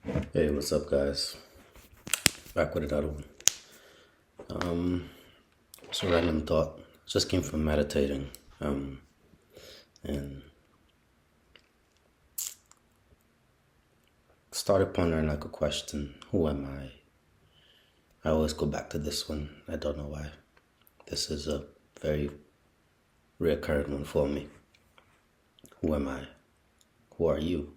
Hey, what's up, guys? Back with another one. It's a random thought. Just came from meditating, and started pondering like a question: Who am I? I always go back to this one. I don't know why. This is a very recurrent one for me. Who am I? Who are you?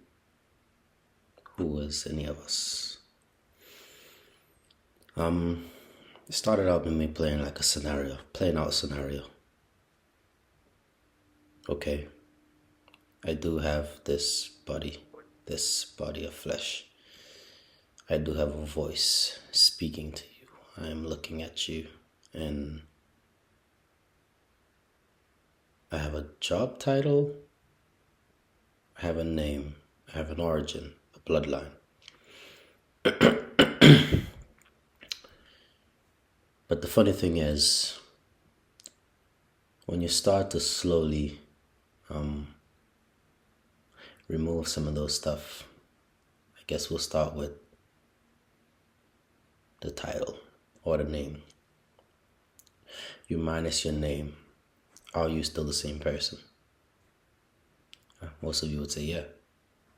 Who is any of us? It started out with me playing out a scenario. Okay, I do have this body of flesh. I do have a voice speaking to you. I am looking at you, and I have a job title, I have a name, I have an origin, a bloodline. But the funny thing is, when you start to slowly remove some of those stuff, I guess we'll start with the title or the name. You minus your name, are you still the same person? Most of you would say, yeah.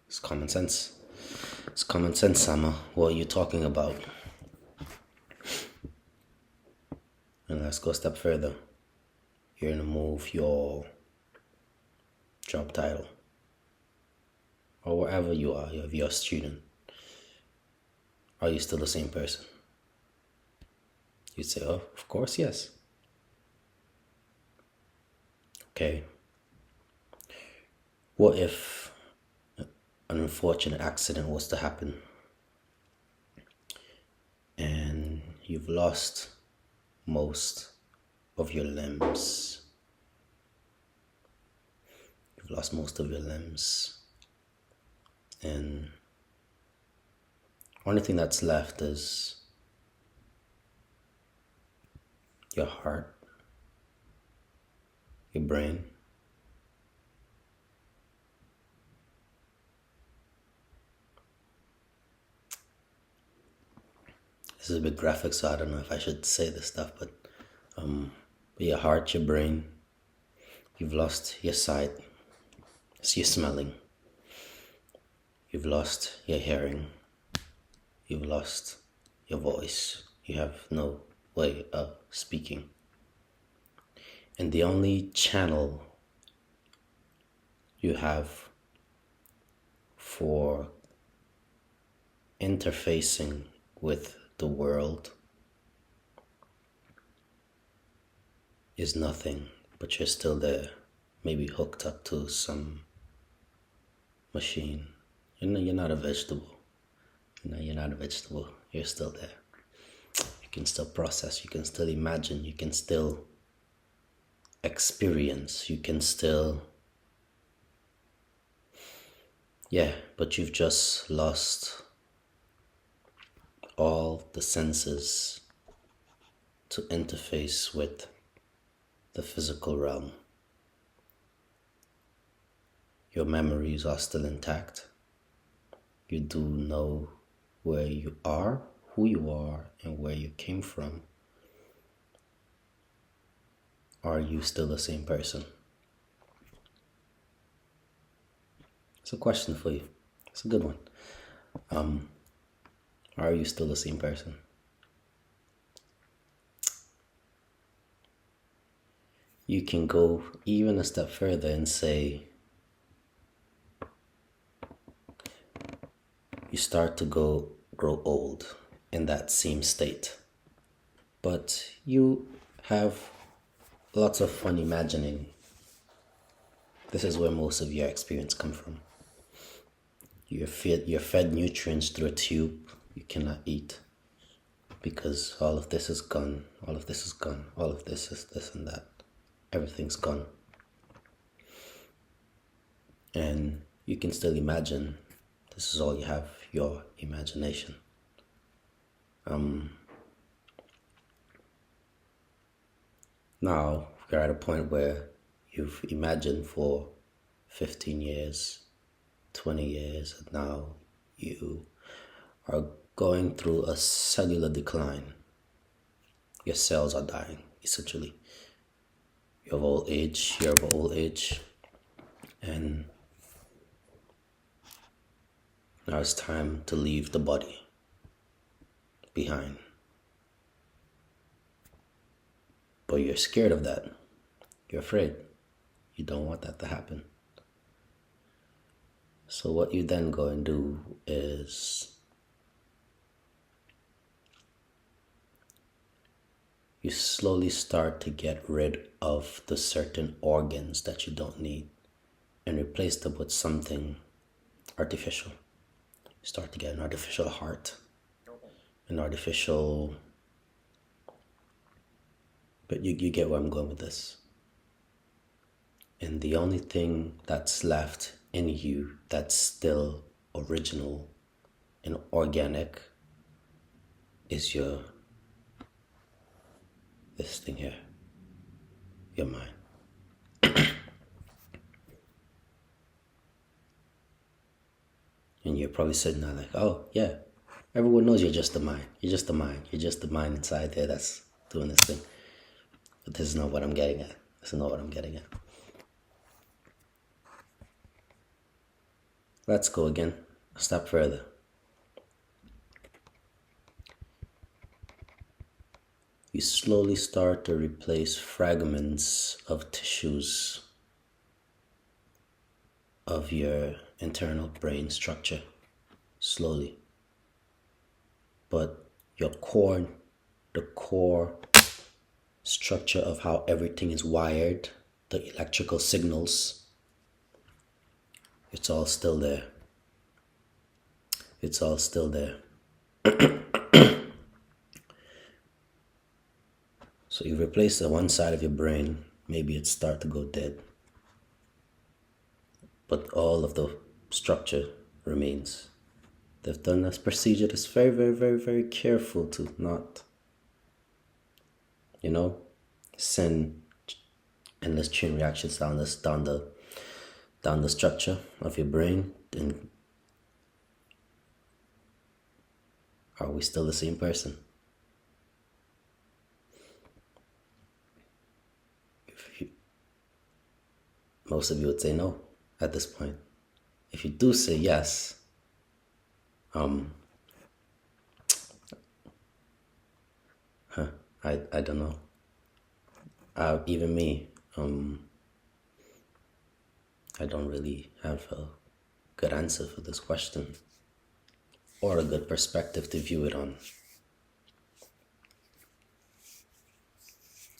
It's common sense. It's common sense, Sama. What are you talking about? And let's go a step further. You're going to move your job title, or wherever you are, if you're a student. Are you still the same person? You'd say, oh, of course, yes. Okay. What if an unfortunate accident was to happen and you've lost most of your limbs? You've lost most of your limbs, and only thing that's left is your heart, your brain. This is a bit graphic, so I don't know if I should say this stuff, but your heart, your brain, you've lost your sight, so you're smelling. You've lost your hearing. You've lost your voice. You have no way of speaking. And the only channel you have for interfacing with the world is nothing, but you're still there, maybe hooked up to some machine. You're not a vegetable. You're not a vegetable. You're still there. You can still process. You can still imagine. You can still experience. You can still... Yeah, but you've just lost all the senses to interface with the physical realm. Your memories are still intact. You do know where you are, who you are, and where you came from. Are you still the same person? It's a question for you. It's a good one. Are you still the same person? You can go even a step further and say, you start to grow old in that same state. But you have lots of fun imagining. This is where most of your experience come from. You're fed nutrients through a tube you cannot eat because all of this is gone. All of this is gone. All of this is this and that. Everything's gone. And you can still imagine. This is all you have, your imagination. Now you're at a point where you've imagined for 15 years, 20 years, and now you are going through a cellular decline. Your cells are dying, essentially. You're of old age, and now it's time to leave the body behind. But you're scared of that. You're afraid. You don't want that to happen. So what you then go and do is you slowly start to get rid of the certain organs that you don't need and replace them with something artificial. You start to get an artificial heart, an artificial... But you get where I'm going with this. And the only thing that's left in you that's still original and organic is this thing here, your mind. And you're probably sitting there like, oh yeah, everyone knows you're just the mind. You're just the mind. You're just the mind inside there that's doing this thing. But this is not what I'm getting at. This is not what I'm getting at. Let's go again. A step further. You slowly start to replace fragments of tissues of your internal brain structure. Slowly. But the core structure of how everything is wired, the electrical signals, it's all still there. It's all still there. So you replace the one side of your brain, maybe it start to go dead. But all of the structure remains. They've done this procedure that's very, very, very, very careful to not, send endless chain reactions down the structure of your brain. And are we still the same person? Most of you would say no at this point. If you do say yes, I don't know. Even me, I don't really have a good answer for this question or a good perspective to view it on.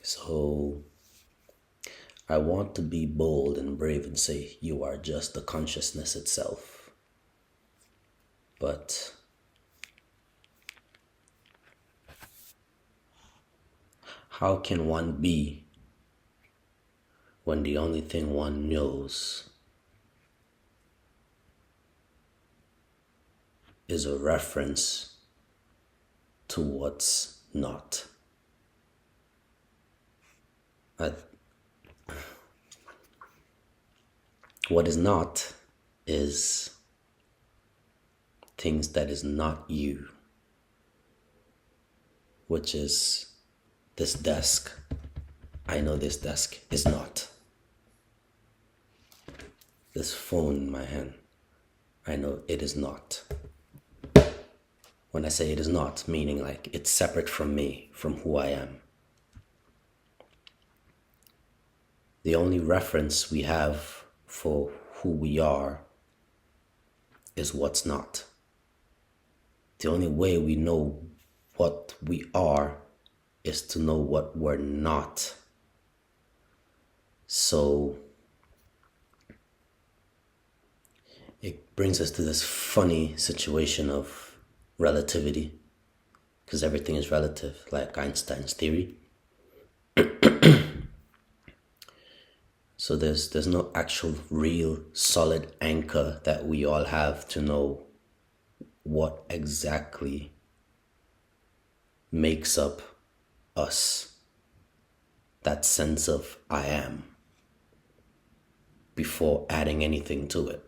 So I want to be bold and brave and say you are just the consciousness itself. But how can one be when the only thing one knows is a reference to what's not? What is not is things that is not you, which is this desk. I know this desk is not. This phone in my hand, I know it is not. When I say it is not, meaning like it's separate from me, from who I am. The only reference we have for who we are is what's not. The only way we know what we are is to know what we're not. So it brings us to this funny situation of relativity, because everything is relative, like Einstein's theory. So there's no actual real solid anchor that we all have to know what exactly makes up us, that sense of I am, before adding anything to it.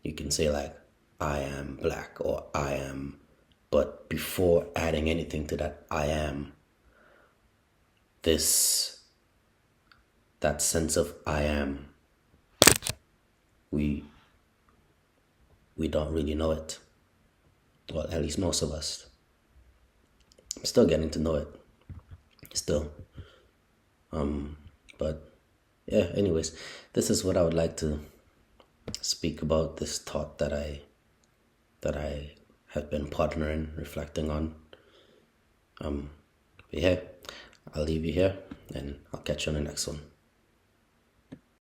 You can say like, I am black or I am, but before adding anything to that I am, this, that sense of I am, we we don't really know it. Well, at least most of us. I'm still getting to know it. Still. But yeah, anyways, this is what I would like to speak about, this thought that I have been pondering, reflecting on. But yeah, I'll leave you here and I'll catch you on the next one.